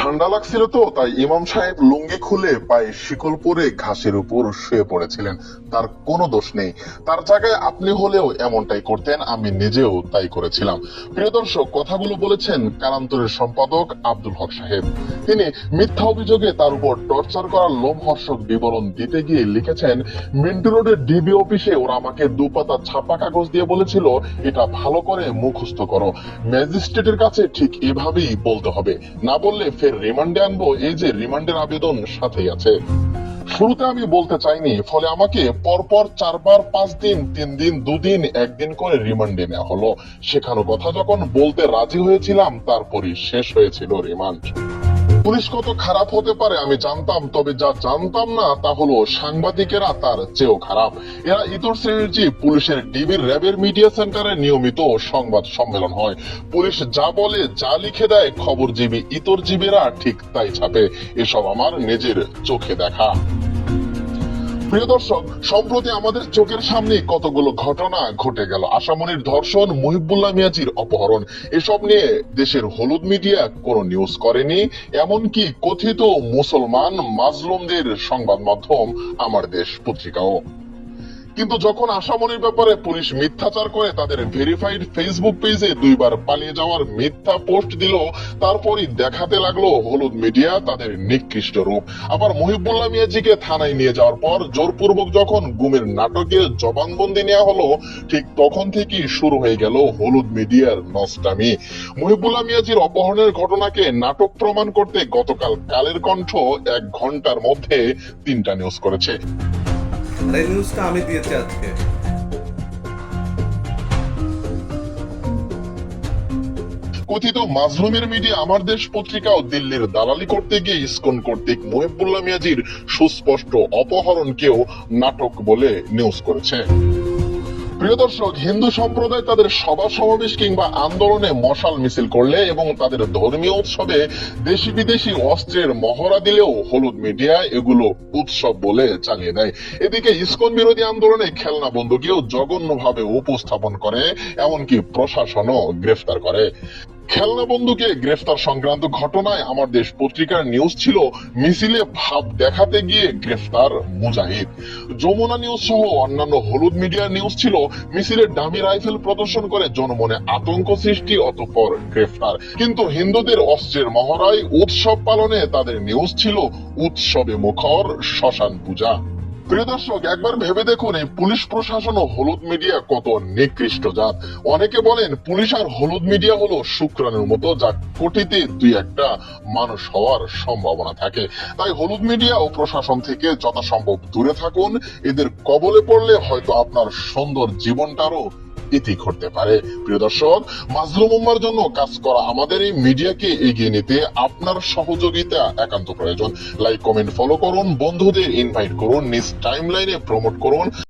ঠান্ডা লাগছিল তো তাই ইমাম সাহেব লুঙ্গি খুলে পায়ে শিকল পরে ঘাসের উপর শুয়ে পড়েছিলেন। তার কোনো দোষ নেই। তার জায়গায় আপনি হলেও এমনটাই করতেন, আমি নিজেও তাই করেছিলাম। প্রিয় দর্শক, কথাগুলো বলেছেন কানান্তরের সম্পাদক আব্দুল হক সাহেব। তিনি মিথ্যা অভিযোগে তার উপর টর্চার করার লোমহর্ষক বিবরণ দিতে গিয়ে লিখেছেন, মিন্টু রোডের ডিবি অফিসে ওরা আমাকে দুপাতা ছাপা কাগজ দিয়ে বলেছিল এটা ভালো করে মুখস্থ করো, ম্যাজিস্ট্রেটের কাছে ঠিক এভাবেই বলতে হবে, না বললে ফের রিমান্ডে আনবো। এই যে রিমান্ডের আবেদন সাথেই আছে। শুরুতে আমি বলতে চাইনি, ফলে আমাকে পরপর 4 বার 5 দিন 3 দিন 2 দিন 1 দিন করে রিমান্ডে নেওয়া হলো। শেখানো কথা যখন বলতে রাজি হয়েছিলাম তারপরই শেষ হয়েছিল রিমান্ড। পুলিশ কত খারাপ হতে পারে আমি জানতাম, তবে যা জানতাম না তা হলো সাংবাদিকেরা তার চেয়েও খারাপ। এরা ইতর শ্রেণীর জীব। পুলিশের ডিবির র্যাবের মিডিয়া সেন্টারে নিয়মিত সংবাদ সম্মেলন হয়। পুলিশ যা বলে যা লিখে দেয় খবরজীবী ইতর জীবেরা ঠিক তাই ছাপে। এসব আমার নিজের চোখে দেখা। প্রিয় দর্শক, সম্প্রতি আমাদের চোখের সামনে কতগুলো ঘটনা ঘটে গেল। আশামনির ধর্ষণ, মুহিবুল্লাহ মিয়াজির অপহরণ, এসব নিয়ে দেশের হলুদ মিডিয়া কোনো নিউজ করেনি। এমনকি কথিত মুসলমান মাজলুমদের সংবাদ মাধ্যম আমার দেশ পত্রিকাও। কিন্তু যখন আশামনির ব্যাপারে পুলিশ মিথ্যাচার করে তাদের ভেরিফাইড ফেসবুক পেজে 2 বার পালিয়ে যাওয়ার মিথ্যা পোস্ট দিল, তারপরই দেখাতে লাগলো হলুদ মিডিয়া তাদের নিকৃষ্ট রূপ। আবার মুহিবুল্লাহ মিয়াজিকে থানায় নিয়ে যাওয়ার পর জোরপূর্বক যখন গুমের নাটকে জবানবন্দি নেওয়া হলো, ঠিক তখন থেকেই শুরু হয়ে গেল হলুদ মিডিয়ার নষ্টামি। মুহিবুল্লাহ মিয়াজির অপহরণের ঘটনাকে নাটক প্রমাণ করতে গতকাল কালের কণ্ঠ 1 ঘন্টার মধ্যে 3টা নিউজ করেছে। এই নিউজটা আমি দিয়েছি আজকে। কথিত মাজলুমের মিডিয়া আমার দেশ পত্রিকাও দিল্লির দালালি করতে গিয়ে ইসকন কর্তৃক মুহিবুল্লাহ মিয়াজির সুস্পষ্ট অপহরণকেও নাটক বলে নিউজ করেছে। প্রিয় দর্শক, হিন্দু সম্প্রদায় তাদের সভা সমাবেশ কিংবা আন্দোলনে মশাল মিছিল করলে এবং তাদের ধর্মীয় উৎসবে দেশি বিদেশি অস্ত্রের মহড়া দিলেও হলুদ মিডিয়া এগুলো উৎসব বলে চালিয়ে দেয়। এদিকে ইসকন বিরোধী আন্দোলনে খেলনা বন্দুকেও জঘন্যভাবে উপস্থাপন করে, এমনকি প্রশাসনও গ্রেফতার করে। খেলনা বন্দুকে গ্রেফতার সংক্রান্ত ঘটনায় আমার দেশ পত্রিকার নিউজ ছিল মিছিলে ভাব দেখাতে গিয়ে গ্রেফতার মুজাহিদ। যমুনা নিউজ সহ অন্যান্য হলুদ মিডিয়ার নিউজ ছিল মিছিলে ডামি রাইফেল প্রদর্শন করে জনমনে আতঙ্ক সৃষ্টি, অতঃপর গ্রেফতার। কিন্তু হিন্দুদের অস্ত্রের মহড়ায় উৎসব পালনে তাদের নিউজ ছিল উৎসবে মুখর শ্মশান পূজা। প্রিয় দর্শক, একবার ভেবে দেখুন এই পুলিশ প্রশাসন ও হলুদ মিডিয়া কত নিকৃষ্ট জাত। অনেকে বলেন পুলিশ আর হলুদ মিডিয়া হলো শুক্রাণুর মতো, যা কোটিতে 2-1টা মানুষ হওয়ার সম্ভাবনা থাকে। তাই হলুদ মিডিয়া ও প্রশাসন থেকে যথাসম্ভব দূরে থাকুন। এদের কবলে পড়লে হয়তো আপনার সুন্দর জীবনটারও ইতি ঘটতে পারে। প্রিয় দর্শক, মাজলুম উম্মার জন্য কাজ করা আমাদের এই মিডিয়াকে এগিয়ে নিতে আপনার সহযোগিতা একান্ত প্রয়োজন। লাইক, কমেন্ট, ফলো করুন, বন্ধুদের ইনভাইট করুন, নিজ টাইমলাইনে প্রমোট করুন।